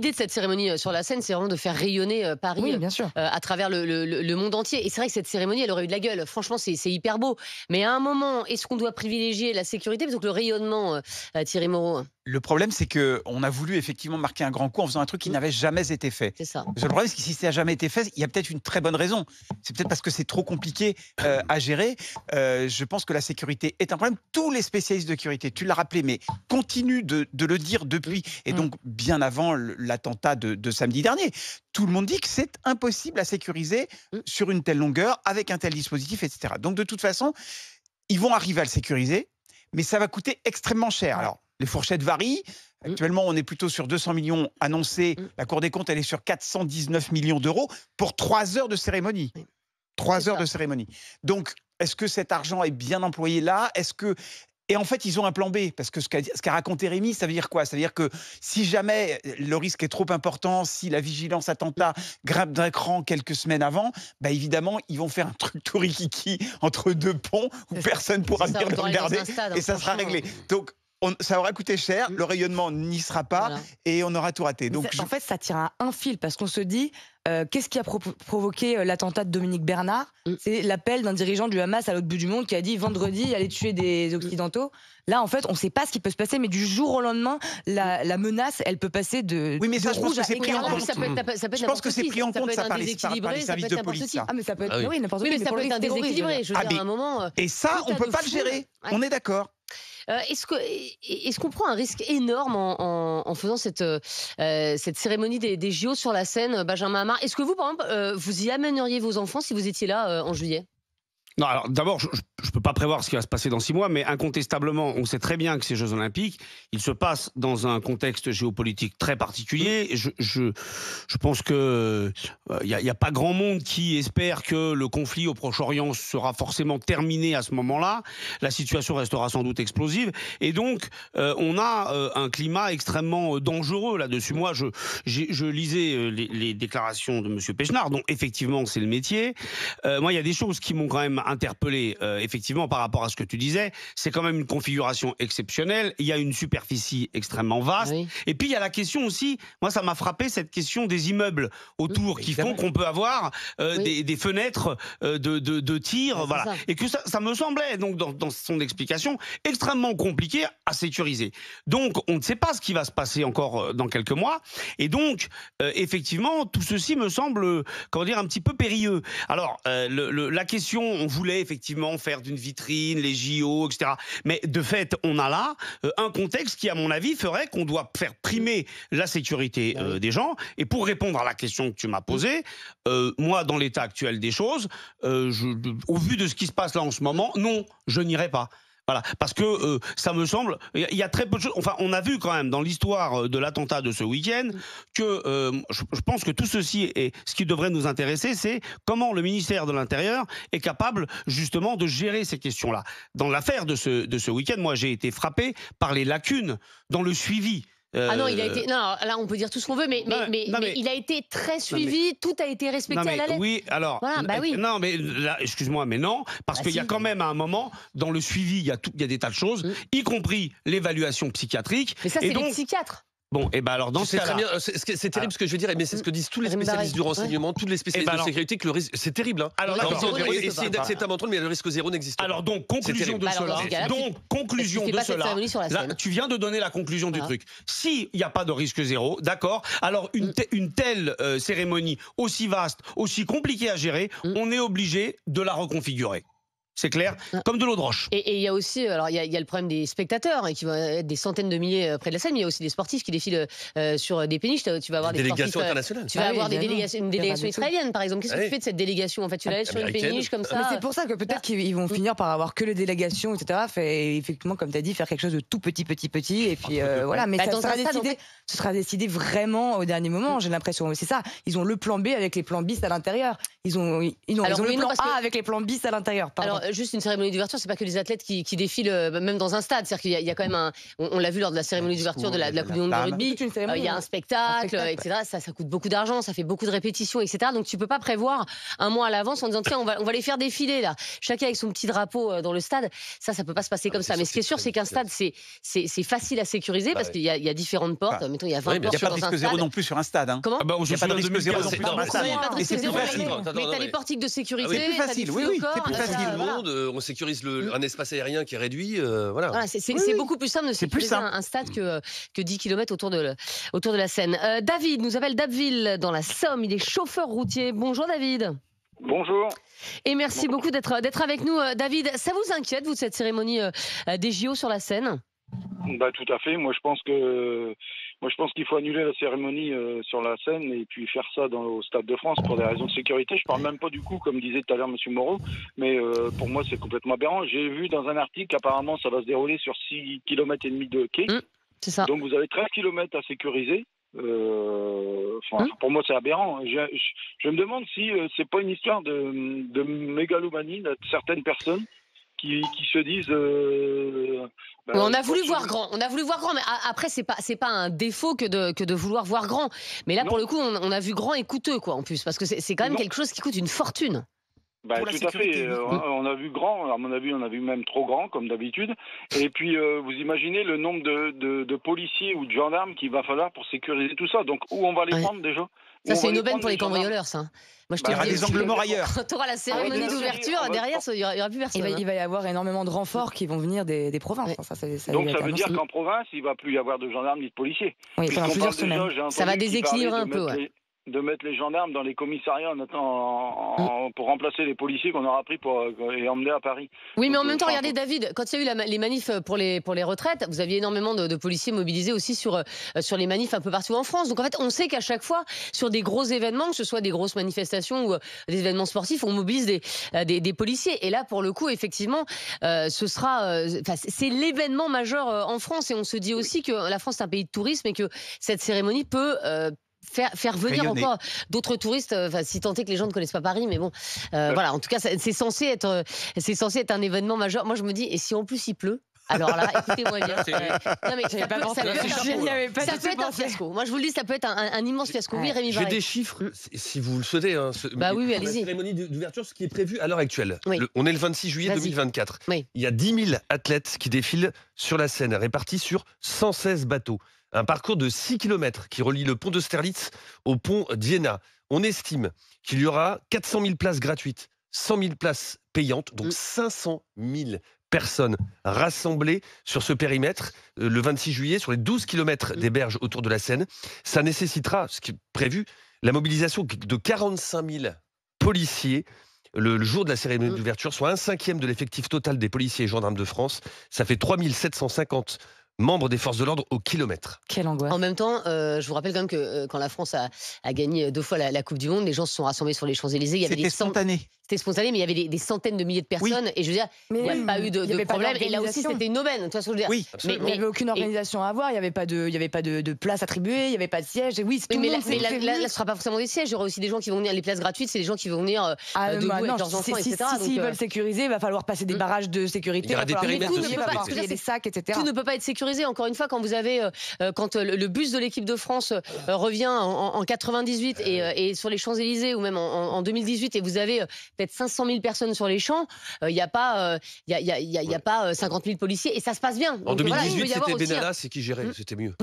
l'idée de cette cérémonie sur la Seine, c'est vraiment de faire rayonner Paris Oui, bien sûr. à travers le monde entier. Et c'est vrai que cette cérémonie, elle aurait eu de la gueule. Franchement, c'est hyper beau. Mais à un moment, est-ce qu'on doit privilégier la sécurité plutôt que le rayonnement, Thierry Moreau? Le problème, c'est qu'on a voulu effectivement marquer un grand coup en faisant un truc qui n'avait jamais été fait. C'est ça. Le seul problème, c'est que si ça n'a jamais été fait, il y a peut-être une très bonne raison. C'est peut-être parce que c'est trop compliqué à gérer. Je pense que la sécurité est un problème. Tous les spécialistes de sécurité, tu l'as rappelé, mais continuent de le dire depuis, et donc bien avant l'attentat de samedi dernier. Tout le monde dit que c'est impossible à sécuriser sur une telle longueur, avec un tel dispositif, etc. Donc de toute façon, ils vont arriver à le sécuriser, mais ça va coûter extrêmement cher. Alors, les fourchettes varient. Actuellement, on est plutôt sur 200 millions annoncés. La Cour des comptes, elle est sur 419 millions d'euros pour 3 heures de cérémonie. 3 heures de cérémonie. Donc, est-ce que cet argent est bien employé là? Et en fait, ils ont un plan B, parce que ce qu'a raconté Rémi, ça veut dire quoi? Ça veut dire que si jamais le risque est trop important, si la vigilance attentat grimpe d'un cran quelques semaines avant, bah évidemment, ils vont faire un truc tout rikiki entre deux ponts où personne ne pourra venir le regarder et ça sera réglé. Donc, ça aura coûté cher, le rayonnement n'y sera pas et on aura tout raté. Donc, en fait, ça tire à un fil parce qu'on se dit, qu'est-ce qui a provoqué l'attentat de Dominique Bernard? C'est l'appel d'un dirigeant du Hamas à l'autre bout du monde qui a dit vendredi, allez tuer des Occidentaux. Là, en fait, on ne sait pas ce qui peut se passer, mais du jour au lendemain, la menace, elle peut passer de oui, mais ça, je pense que c'est pris en compte. Je pense que c'est pris en compte, ça, par les services de police. Ah, mais ça peut être, oui, n'importe mais ça peut être un déséquilibré. Je veux dire, à un moment. Et ça, on ne peut pas le gérer. On est d'accord. Est-ce qu'on prend un risque énorme en faisant cette cérémonie des JO sur la Seine, Benjamin Hamar? Est-ce que vous, par exemple, vous y amèneriez vos enfants si vous étiez là en juillet? Non, alors d'abord, je ne peux pas prévoir ce qui va se passer dans 6 mois, mais incontestablement, on sait très bien que ces Jeux Olympiques, ils se passent dans un contexte géopolitique très particulier. Et je pense que il y a pas grand monde qui espère que le conflit au Proche-Orient sera forcément terminé à ce moment-là. La situation restera sans doute explosive, et donc on a un climat extrêmement dangereux là-dessus. Moi, je lisais les déclarations de Monsieur Péchenard, dont effectivement c'est le métier. Moi, il y a des choses qui m'ont quand même interpellé, effectivement, par rapport à ce que tu disais. C'est quand même une configuration exceptionnelle. Il y a une superficie extrêmement vaste. Oui. Et puis, il y a la question aussi, moi, ça m'a frappé, cette question des immeubles autour qui font qu'on peut avoir des fenêtres de tir. Voilà. Et que ça me semblait, donc, dans son explication, extrêmement compliqué à sécuriser. Donc, on ne sait pas ce qui va se passer encore dans quelques mois. Et donc, effectivement, tout ceci me semble, comment dire, un petit peu périlleux. Alors, la question, on voulait effectivement faire d'une vitrine les JO, etc. Mais de fait, on a là un contexte qui, à mon avis, ferait qu'on doit faire primer la sécurité des gens. Et pour répondre à la question que tu m'as posée, moi, dans l'état actuel des choses, au vu de ce qui se passe là en ce moment, non, je n'irai pas. Voilà, parce que ça me semble, il y a très peu de choses. Enfin, on a vu quand même dans l'histoire de l'attentat de ce week-end que je pense que tout ceci est ce qui devrait nous intéresser, c'est comment le ministère de l'Intérieur est capable justement de gérer ces questions-là. Dans l'affaire de ce week-end, moi j'ai été frappé par les lacunes dans le suivi. Ah non, il a été. Non, là, on peut dire tout ce qu'on veut, mais il a été très suivi. Tout a été respecté à la lettre. Oui, alors. Voilà, bah oui. Non, mais excuse-moi, mais non, parce qu'il y a quand même à un moment dans le suivi, il y a des tas de choses, y compris l'évaluation psychiatrique. Mais ça, c'est les psychiatres. Bon, et ben alors dans ce cas-là, c'est terrible ce que je veux dire, mais c'est ce que disent tous les spécialistes du renseignement, tous les spécialistes de sécurité, que le risque, c'est terrible. Hein. Alors, essayer d'accepter un contrôle, mais le risque zéro n'existe pas. Alors donc conclusion de cela. Là, tu viens de donner la conclusion du truc. S'il n'y a pas de risque zéro, d'accord. Alors une telle cérémonie aussi vaste, aussi compliquée à gérer, on est obligé de la reconfigurer. C'est clair, comme de l'eau de roche. Et il y a aussi, alors il y a le problème des spectateurs, qui vont être des centaines de milliers près de la scène, mais il y a aussi des sportifs qui défilent sur des péniches. Tu vas avoir des délégations internationales. Tu vas avoir une délégation israélienne, par exemple. Qu'est-ce que tu fais de cette délégation? En fait, tu la laisses sur une péniche comme ça. C'est pour ça que peut-être qu'ils vont finir par avoir que les délégations, etc. Et effectivement, comme tu as dit, faire quelque chose de tout petit. Et puis voilà, mais ce sera décidé vraiment au dernier moment, j'ai l'impression. C'est ça, ils ont le plan B avec les plans bis à l'intérieur. Ils ont le plan A avec les plans bis à l'intérieur. Pardon. juste une cérémonie d'ouverture, c'est pas que les athlètes qui défilent, même dans un stade. C'est-à-dire qu'il y a quand même on l'a vu lors de la cérémonie d'ouverture de la Coupe du Monde de rugby. Il y a un spectacle, etc. Ça coûte beaucoup d'argent, ça fait beaucoup de répétitions, etc. Donc tu peux pas prévoir un mois à l'avance en disant tiens, on va les faire défiler là, chacun avec son petit drapeau dans le stade. Ça peut pas se passer comme ça. Mais ce qui est sûr, c'est qu'un stade, c'est facile à sécuriser parce qu'il y a différentes portes. Mettons, il y a 20 portes. Il n'y a pas de risque zéro non plus sur un stade. Comment ? On Il n'y a pas de risque zéro non plus sur un stade. Mais t'as les portiques de sécurité. C'est plus facile, oui, c'est plus facile. Tout le monde, on sécurise un espace aérien qui est réduit. Voilà. C'est beaucoup plus simple de sécuriser un stade que 10 km autour de la Seine. David nous appelle d'Abbeville dans la Somme. Il est chauffeur routier. Bonjour David. Bonjour. Et merci beaucoup d'être avec nous, David. Ça vous inquiète, vous, cette cérémonie des JO sur la Seine ? Tout à fait. Moi, je pense qu'il faut annuler la cérémonie sur la Seine et puis faire ça au Stade de France pour des raisons de sécurité. Je parle même pas du coup, comme disait tout à l'heure M. Moreau, mais pour moi, c'est complètement aberrant. J'ai vu dans un article qu'apparemment, ça va se dérouler sur 6,5 km de quai. C'est ça. Donc, vous avez 13 km à sécuriser. Pour moi, c'est aberrant. Je me demande si c'est pas une histoire de mégalomanie de certaines personnes qui se disent. On a voulu voir grand. Mais après, c'est pas un défaut que de vouloir voir grand. Mais là, pour le coup, on a vu grand et coûteux, quoi, en plus, parce que c'est quand même quelque chose qui coûte une fortune. Tout à fait. On a vu grand. À mon avis, on a vu même trop grand, comme d'habitude. Et puis, vous imaginez le nombre de policiers ou de gendarmes qu'il va falloir pour sécuriser tout ça. Donc, où on va les prendre déjà ? Ça, c'est une aubaine pour les cambrioleurs, ça. Moi, je te dis, des angles morts ailleurs. Quand tu auras la cérémonie d'ouverture, derrière, il n'y aura plus personne. Il va y avoir énormément de renforts qui vont venir des provinces. Donc, ça veut dire qu'en province, il ne va plus y avoir de gendarmes ni de policiers. Oui, pendant plusieurs semaines. Ça va déséquilibrer un peu, de mettre les gendarmes dans les commissariats pour remplacer les policiers qu'on aura pris et emmenés à Paris. Oui, mais en même temps, regardez David, quand il y a eu les manifs pour les retraites, vous aviez énormément de policiers mobilisés aussi sur les manifs un peu partout en France. Donc en fait, on sait qu'à chaque fois, sur des gros événements, que ce soit des grosses manifestations ou des événements sportifs, on mobilise des policiers. Et là, pour le coup, effectivement, c'est l'événement majeur en France. Et on se dit aussi que la France est un pays de tourisme et que cette cérémonie peut faire venir encore d'autres touristes, si tant est que les gens ne connaissent pas Paris, mais bon, voilà. En tout cas, c'est censé être un événement majeur. Moi, je me dis, et si en plus il pleut? Alors là, écoutez-moi bien. Non, mais ça peut être un fiasco. Moi, je vous le dis, ça peut être un immense fiasco. Oui, Rémi Barré. J'ai des chiffres, si vous le souhaitez. Oui, allez-y. La cérémonie d'ouverture, ce qui est prévu à l'heure actuelle. On est le 26 juillet 2024. Oui. Il y a 10 000 athlètes qui défilent sur la Seine, répartis sur 116 bateaux. Un parcours de 6 km qui relie le pont d'Austerlitz au pont d'Iéna. On estime qu'il y aura 400 000 places gratuites, 100 000 places payantes, donc 500 000 personnes rassemblées sur ce périmètre le 26 juillet sur les 12 km des berges autour de la Seine. Ça nécessitera, ce qui est prévu, la mobilisation de 45 000 policiers le jour de la cérémonie d'ouverture, soit 1/5 de l'effectif total des policiers et gendarmes de France. Ça fait 3 750 membres des forces de l'ordre au kilomètre. Quelle angoisse. En même temps, je vous rappelle quand même que quand la France a gagné 2 fois la Coupe du Monde, les gens se sont rassemblés sur les Champs-Élysées. C'était spontané. C'était spontané, mais il y avait des centaines de milliers de personnes. Et je veux dire, il n'y a pas eu de problème. Et là aussi, c'était une aubaine. Tu vois ce que je veux dire? Oui, mais il n'y avait aucune organisation à avoir. Il n'y avait pas de place attribuée. Il n'y avait pas de siège. Et oui, mais là, ce ne sera pas forcément des sièges. Il y aura aussi des gens qui vont venir. Les places gratuites, c'est des gens qui vont venir debout avec leurs enfants, etc. S'ils veulent sécuriser, il va falloir passer des barrages de sécurité. Il y aura des périmètres de sécurité. Il y a des sacs, etc. Tout ne peut pas être sécurisé. Encore une fois, quand vous avez quand le bus de l'équipe de France revient en 98 et sur les Champs-Élysées ou même en 2018 et vous avez peut-être 500 000 personnes sur les champs, il n'y a pas 50 000 policiers et ça se passe bien. En 2018, c'était Benalla, c'est qui gérait, c'était mieux.